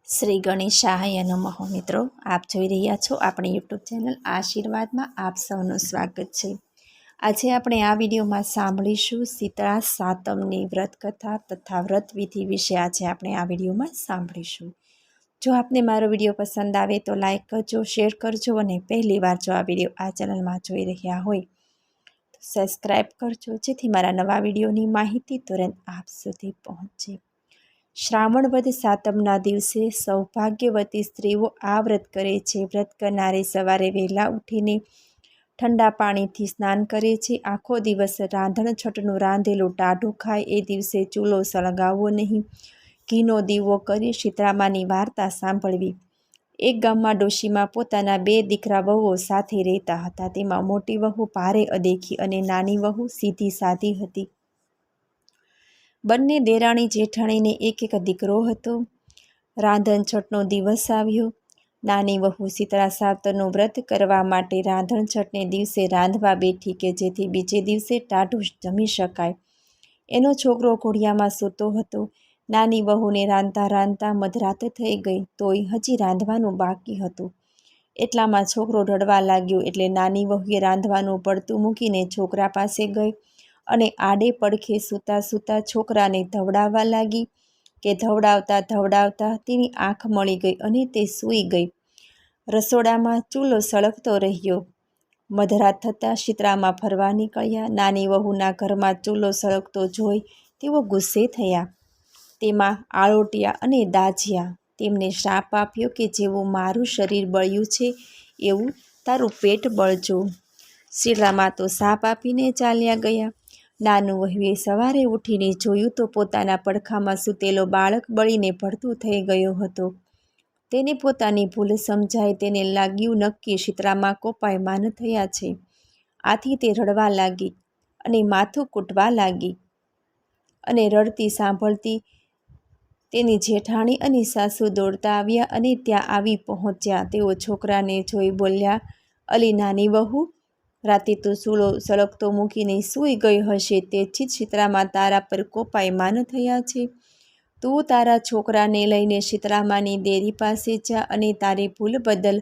શ્રી ગણેશાય નમઃ મિત્રો, આપ જોઈ રહ્યા છો આપણી યુટ્યુબ ચેનલ આશીર્વાદમાં આપ સૌનું સ્વાગત છે। આજે આપણે આ વિડીયોમાં સાંભળીશું શીતળા સાતમની વ્રત કથા તથા વ્રત વિધિ વિશે આજે આપણે આ વિડીયોમાં સાંભળીશું। જો આપને મારો વિડીયો પસંદ આવે તો લાઈક કરજો, શેર કરજો અને પહેલી વાર જો આ વિડીયો આ ચેનલમાં જોઈ રહ્યા હોય તો સબસ્ક્રાઈબ કરજો, જેથી મારા નવા વિડીયોની માહિતી તુરંત આપ સુધી પહોંચે। શ્રાવણ વદ સાતમના દિવસે સૌભાગ્યવતી સ્ત્રીઓ આ વ્રત કરે છે। વ્રત કરનારે સવારે વહેલા ઉઠીને ઠંડા પાણીથી સ્નાન કરે છે। આખો દિવસ રાંધણછટનું રાંધેલું ટાઢું ખાય। એ દિવસે ચૂલો સળગાવવો નહીં। ઘીનો દીવો કરી શીતળામાની વાર્તા સાંભળવી। એક ગામમાં ડોશીમાં પોતાના 2 દીકરા વહુઓ સાથે રહેતા હતા। તેમાં મોટી વહુ ભારે અદેખી અને નાની વહુ સીધી સાધી હતી। બંને દેરાણી જેઠાણીને એક દીકરો હતો। રાંધણછટનો દિવસ આવ્યો। નાની વહુ શીતળા સાતમનું વ્રત કરવા માટે રાંધણછટને દિવસે રાંધવા બેઠી કે જેથી બીજે દિવસે ટાઢું જમી શકાય। એનો છોકરો ઘોડિયામાં સૂતો હતો। નાની વહુને રાંધતા રાંધતા મધરાત થઈ ગઈ, તોય હજી રાંધવાનું બાકી હતું। એટલામાં છોકરો રડવા લાગ્યો, એટલે નાની વહુએ રાંધવાનું પડતું મૂકીને છોકરા પાસે ગઈ અને આડે પડખે સૂતા સૂતા છોકરાને ધવડાવવા લાગી કે ધવડાવતા ધવડાવતા તેની આંખ મળી ગઈ અને તે સૂઈ ગઈ। રસોડામાં ચૂલો સળગતો રહ્યો। મધરાત થતાં શીતળામાં ફરવા નીકળ્યા। નાની વહુના ઘરમાં ચૂલો સળગતો જોઈ તેઓ ગુસ્સે થયા। તેમાં આળોટ્યા અને દાઝ્યા। તેમને શ્રાપ આપ્યો કે જેવું મારું શરીર બળ્યું છે એવું તારું પેટ બળજો। શીતળામાં તો શાપ આપીને ચાલ્યા ગયા। નાનું વહુએ સવારે ઉઠીને જોયું તો પોતાના પડખામાં સૂતેલો બાળક બળીને ભડતું થઈ ગયો હતો। તેને પોતાની ભૂલ સમજાય। તેને લાગ્યું નક્કી શીતળામાં કોપાયમાન થયા છે। આથી તે રડવા લાગી અને માથું કૂટવા લાગી અને રડતી સાંભળતી તેની જેઠાણી અને સાસુ દોડતા આવ્યા અને ત્યાં આવી પહોંચ્યા। તેઓ છોકરાને જોઈ બોલ્યા, અલી નાની વહુ, રાતે તો ચૂલો સળગતો મૂકીને સૂઈ ગઈ હશે, તેથી જ શીતળામાં તારા પર કોપાયમાન થયા છે। તું તારા છોકરાને લઈને શીતળામાની દેરી પાસે જા અને તારી ભૂલ બદલ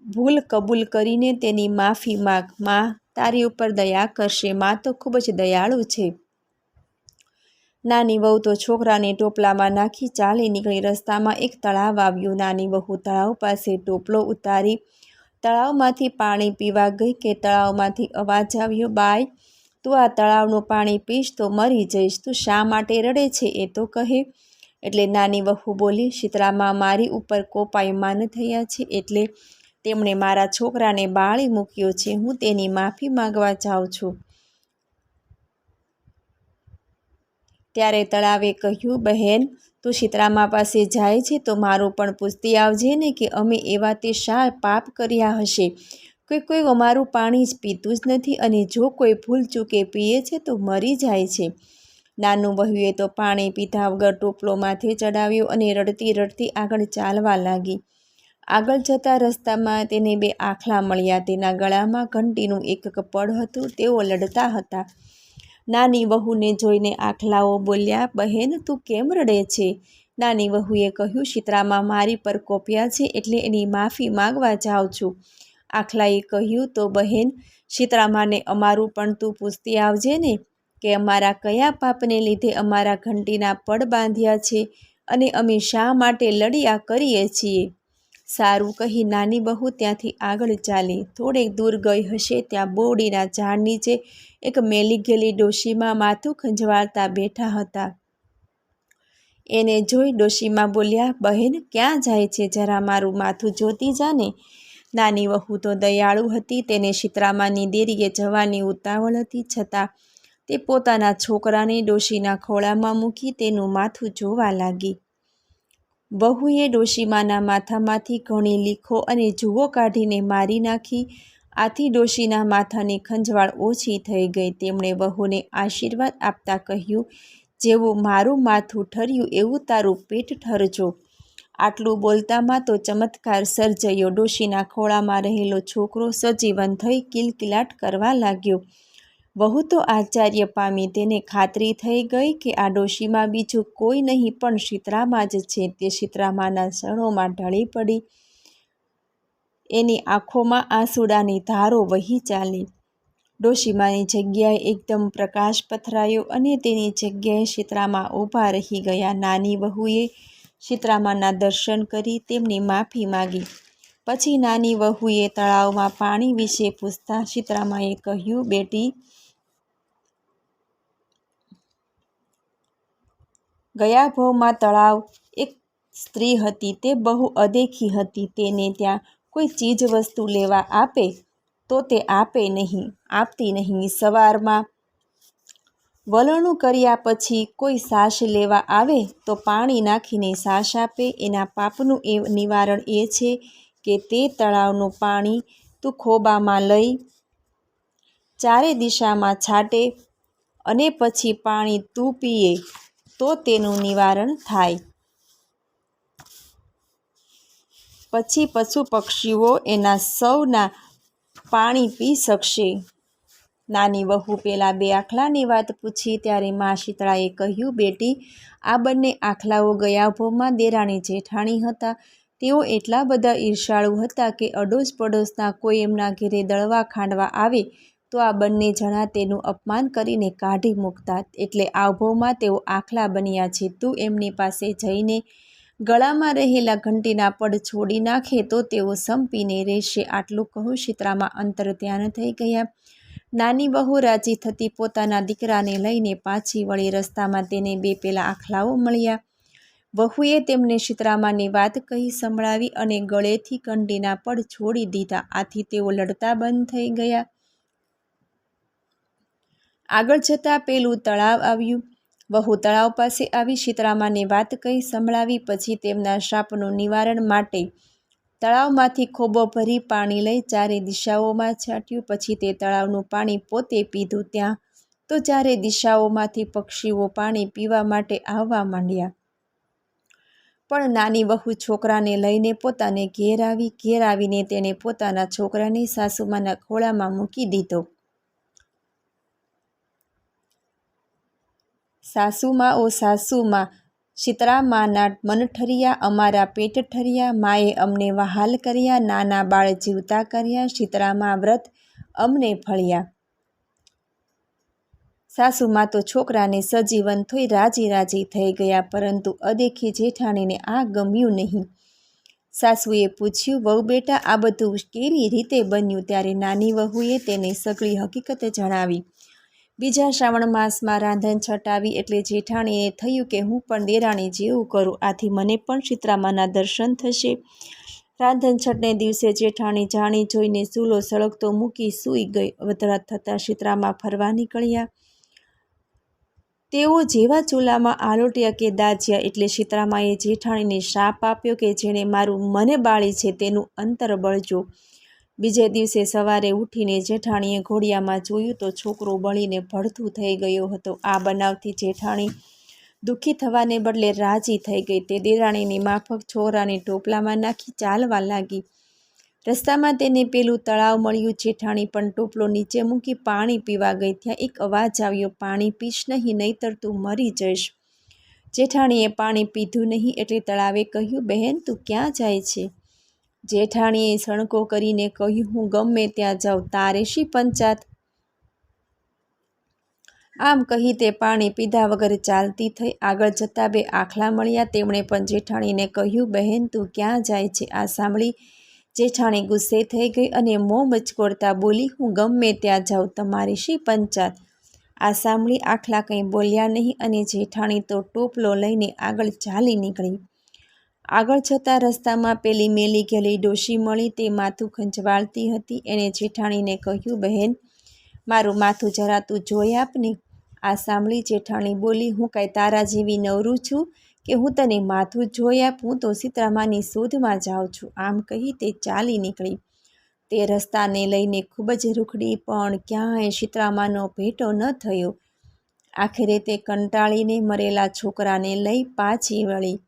ભૂલ કબૂલ કરીને તેની માફી માગ। માં તારી ઉપર દયા કરશે। માં તો ખૂબ જ દયાળુ છે। નાની વહુ તો છોકરાને ટોપલામાં નાખી ચાલી નીકળી। રસ્તામાં એક તળાવ આવ્યું। નાની વહુ તળાવ પાસે ટોપલો ઉતારી તળાવમાંથી પાણી પીવા ગઈ કે તળાવમાંથી અવાજ આવ્યો, બાઈ, તું આ તળાવનું પાણી પીશ તો મરી જઈશ। તું શા માટે રડે છે એ તો કહે। એટલે નાની વહુ બોલી, શીતળામાં મારી ઉપર કોપાયમાન થયા છે, એટલે તેમણે મારા છોકરાને બાળી મૂક્યો છે। હું તેની માફી માંગવા જાઉં છું। ત્યારે તળાવે કહ્યું, બહેન, તું શીતળામા પાસે જાય છે તો મારું પણ પૂછતી આવજે ને કે અમે એવા તે શા પાપ કર્યા હશે। કોઈ અમારું પાણી જ પીતું જ નથી અને જો કોઈ ભૂલ ચૂકે પીએ છે તો મરી જાય છે। નાનું વહુએ તો પાણી પીધા વગર ટોપલો માથે ચડાવ્યો અને રડતી રડતી આગળ ચાલવા લાગી। આગળ જતા રસ્તામાં તેને 2 આખલા મળ્યા। તેના ગળામાં ઘંટીનું એક પડ હતું। તેઓ લડતા હતા। નાની વહુને જોઈને આખલાઓ બોલ્યા, બહેન, તું કેમ રડે છે? નાની વહુએ કહ્યું, શીતળામાં મારી પર કોપ્યા છે એટલે એની માફી માંગવા જાઉં છું। આખલાએ કહ્યું, તો બહેન, શીતળામાને અમારું પણ તું પૂછતી આવજે ને કે અમારા કયા પાપને લીધે અમારા ઘંટીના પડ બાંધ્યા છે અને અમે શા માટે લડ્યા કરીએ છીએ। સારું કહી નાની વહુ ત્યાંથી આગળ ચાલી। થોડેક દૂર ગઈ હશે ત્યાં બોરડીના ઝાડ નીચે એક મેલી ગયેલી ડોશીમાં માથું ખંજવાળતા બેઠા હતા। એને જોઈ ડોશીમાં બોલ્યા, બહેન, ક્યાં જાય છે? જરા મારું માથું જોતી જાને। નાની વહુ તો દયાળુ હતી। તેને શીતળામાની દેરીએ જવાની ઉતાવળ હતી, છતાં તે પોતાના છોકરાને ડોશીના ખોળામાં મૂકી તેનું માથું જોવા લાગી। વહુએ ડોશીમાના માથામાંથી ઘણી લીખો અને જુઓ કાઢીને મારી નાખી। આથી ડોશીના માથાની ખંજવાળ ઓછી થઈ ગઈ। તેમણે વહુને આશીર્વાદ આપતા કહ્યું, જેવું મારું માથું ઠર્યું એવું તારું પેટ ઠરજો। આટલું બોલતામાં તો ચમત્કાર સર્જાયો। ડોશીના ખોળામાં રહેલો છોકરો સજીવન થઈ કિલકિલાટ કરવા લાગ્યો। વહુ તો આશ્ચર્ય પામી. તેને ખાતરી થઈ ગઈ કે આ ડોશીમાં બીજું કોઈ નહીં પણ શીતળામાં જ છે. તે શીતળામાના ચરણોમાં ઢળી પડી. એની આંખોમાં આંસુડાની ધારો વહી ચાલી. ડોશીમાની જગ્યાએ એકદમ પ્રકાશ પથરાયો અને તેની જગ્યાએ શીતળામા ઊભા રહી ગયા. નાની વહુએ શીતળામાના દર્શન કરી તેમની માફી માગી. પછી નાની વહુએ તળાવમાં પાણી વિશે પૂછતા શીતળામાએ કહ્યું, બેટી, ગયા ભવમાં તળાવ એક સ્ત્રી હતી. તે બહુ અદેખી હતી. તેને ત્યાં કોઈ ચીજ વસ્તુ લેવા આપે તો તે આપતી નહીં. સવારમાં વલોણું કર્યા પછી કોઈ સાસ લેવા આવે તો પાણી નાખીને સાસ આપે. એના પાપનું નિવારણ એ છે કે તે તળાવનું પાણી તું ખોબામાં લઈ ચારે દિશામાં છાંટે અને પછી પાણી તું પીએ તો તેનું નિવારણ થાય. પછી પશુ પક્ષીઓ એના સૌના પાણી પી શકશે. નાની વહુ પેલા બે આખલાની વાત પૂછી ત્યારે મા શીતળાએ કહ્યું, બેટી, આ બંને આખલાઓ ગયા ભવમાં દેરાણી જેઠાણી હતા. તેઓ એટલા બધા ઈર્ષાળુ હતા કે અડોશ પડોશના કોઈ એમના ઘેરે દળવા ખાંડવા આવે તો આ બંને જણા તેનું અપમાન કરીને કાઢી મૂકતા. એટલે આ ભવમાં તેઓ આખલા બન્યા છે. તું એમની પાસે જઈને ગળામાં રહેલા ઘંટીના પડ છોડી નાખે તો તેઓ સંપીને રહેશે. આટલું કહું શીતળામા અંતર ધ્યાન થઈ ગયા. નાની વહુ રાજી થતી પોતાના દીકરાને લઈને પાછી વળી. રસ્તામાં તેને બે પેલા આખલાઓ મળ્યા. વહુએ તેમને શીતળામાની વાત કહી સંભળાવી અને ગળેથી ઘંટીના પડ છોડી દીધા. આથી તેઓ લડતા બંધ થઈ ગયા. આગળ જતાં પેલું તળાવ આવ્યું. વહુ તળાવ પાસે આવી શીતળામાને વાત કહી સંભળાવી. પછી તેમના શાપનું નિવારણ માટે તળાવમાંથી ખોબો ભરી પાણી લઈ ચારે દિશાઓમાં છાંટ્યું. પછી તે તળાવનું પાણી પોતે પીધું. ત્યાં તો ચારે દિશાઓમાંથી પક્ષીઓ પાણી પીવા માટે આવવા માંડ્યા. પણ નાની વહુ છોકરાને લઈને પોતાને ઘેર આવી. ઘેર આવીને તેણે પોતાના છોકરાને સાસુમાના ખોળામાં મૂકી દીધો. સાસુમા, ઓ સાસુમા, શીતળામાના મન ઠર્યા, અમારા પેટ ઠર્યા. માએ અમને વહાલ કર્યા, નાના બાળ જીવતા કર્યા. શીતળામા વ્રત અમને ફળ્યા. સાસુમા તો છોકરાને સજીવન થોઈ રાજી રાજી થઈ ગયા. પરંતુ અદેખી જેઠાણીને આ ગમ્યું નહીં. સાસુએ પૂછ્યું, વહુ બેટા, આ બધું કેવી રીતે બન્યું? ત્યારે નાની વહુએ તેને સઘળી હકીકત જણાવી. બીજા શ્રાવણ માસમાં રાંધણ છઠ આવી એટલે જેઠાણીને થયું કે હું પણ દેરાણી જેવું કરું. આથી મને પણ શીતળામાના દર્શન થશે. રાંધણ છઠને દિવસે જેઠાણી જાણી જોઈને ચૂલો સળગતો મૂકી સૂઈ ગઈ. અધરાત થતાં શીતળામા ફરવા નીકળ્યા. તેઓ જેવા ચૂલામાં આલોટ્યા કે દાઝ્યા એટલે શીતળામાએ જેઠાણીને શાપ આપ્યો કે જેણે મારું મન બાળી છે તેનું અંતર બળજો. બીજે દિવસે સવારે ઉઠીને જેઠાણીએ ઘોડિયામાં જોયું તો છોકરો બળીને ભડથું થઈ ગયો હતો. આ બનાવથી જેઠાણી દુઃખી થવાને બદલે રાજી થઈ ગઈ. તે દેરાણીની માફક છોકરાને ટોપલામાં નાખી ચાલવા લાગી. રસ્તામાં તેને પેલું તળાવ મળ્યું. જેઠાણી પણ ટોપલો નીચે મૂકી પાણી પીવા ગઈ. ત્યાં એક અવાજ આવ્યો, પાણી પીશ નહીં, નહીંતર તું મરી જઈશ. જેઠાણીએ પાણી પીધું નહીં એટલે તળાવે કહ્યું, બહેન, તું ક્યાં જાય છે? જેઠાણીએ સણકો કરીને કહ્યું, હું ગમે ત્યાં જાઉં, તારે શી પંચાત? આમ કહી તે પાણી પીધા વગર ચાલતી થઈ. આગળ જતાં બે આખલા મળ્યા. તેમણે પણ જેઠાણીને કહ્યું, બહેન, તું ક્યાં જાય છે? આ સાંભળી જેઠાણી ગુસ્સે થઈ ગઈ અને મોં મચકોડતા બોલી, હું ગમે ત્યાં જાઉં, તમારી શી પંચાત? આ સાંભળી આખલા કંઈ બોલ્યા નહીં અને જેઠાણી તો ટોપલો લઈને આગળ ચાલી નીકળી. આગળ જતાં રસ્તામાં પેલી મેલી ગયેલી ડોશી મળી. તે માથું ખંજવાળતી હતી. એણે જેઠાણીને કહ્યું, બહેન, મારું માથું જરા તું જોઈ આપને. આ સાંભળી જેઠાણી બોલી, હું કાંઈ તારા જેવી નવરું છું કે હું તને માથું જોઈ આપ? હું તો શીતળામાની શોધમાં જાઉં છું. આમ કહી તે ચાલી નીકળી. તે રસ્તાને લઈને ખૂબ જ રૂખડી, પણ ક્યાંય શીતળામાનો ભેટો ન થયો. આખરે તે કંટાળીને મરેલા છોકરાને લઈ પાછી વળી.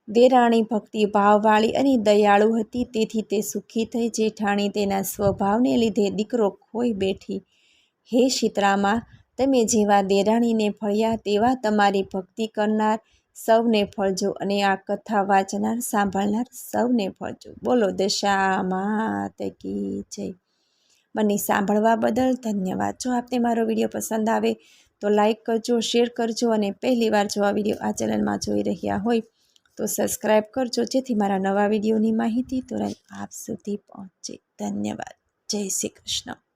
દેરાણી ભક્તિભાવવાળી અને દયાળુ હતી તેથી તે સુખી થઈ. જેઠાણી તેના સ્વભાવને લીધે દીકરો ખોઈ બેઠી. હે શીતળામાં, તમે જેવા દેરાણીને ફળ્યા તેવા તમારી ભક્તિ કરનાર સૌને ફળજો અને આ કથા વાંચનાર સાંભળનાર સૌને ફળજો. બોલો દશા માત કી જય. મને સાંભળવા બદલ ધન્યવાદ. જો આપને મારો વિડીયો પસંદ આવે તો લાઈક કરજો, શેર કરજો અને પહેલીવાર જો આ વિડીયો આ ચેનલમાં જોઈ રહ્યા હોય તો સબસ્ક્રાઈબ કરજો, જેથી મારા નવા વિડીયોની માહિતી તુરંત આપ સુધી પહોંચે. ધન્યવાદ. જય શ્રી કૃષ્ણ.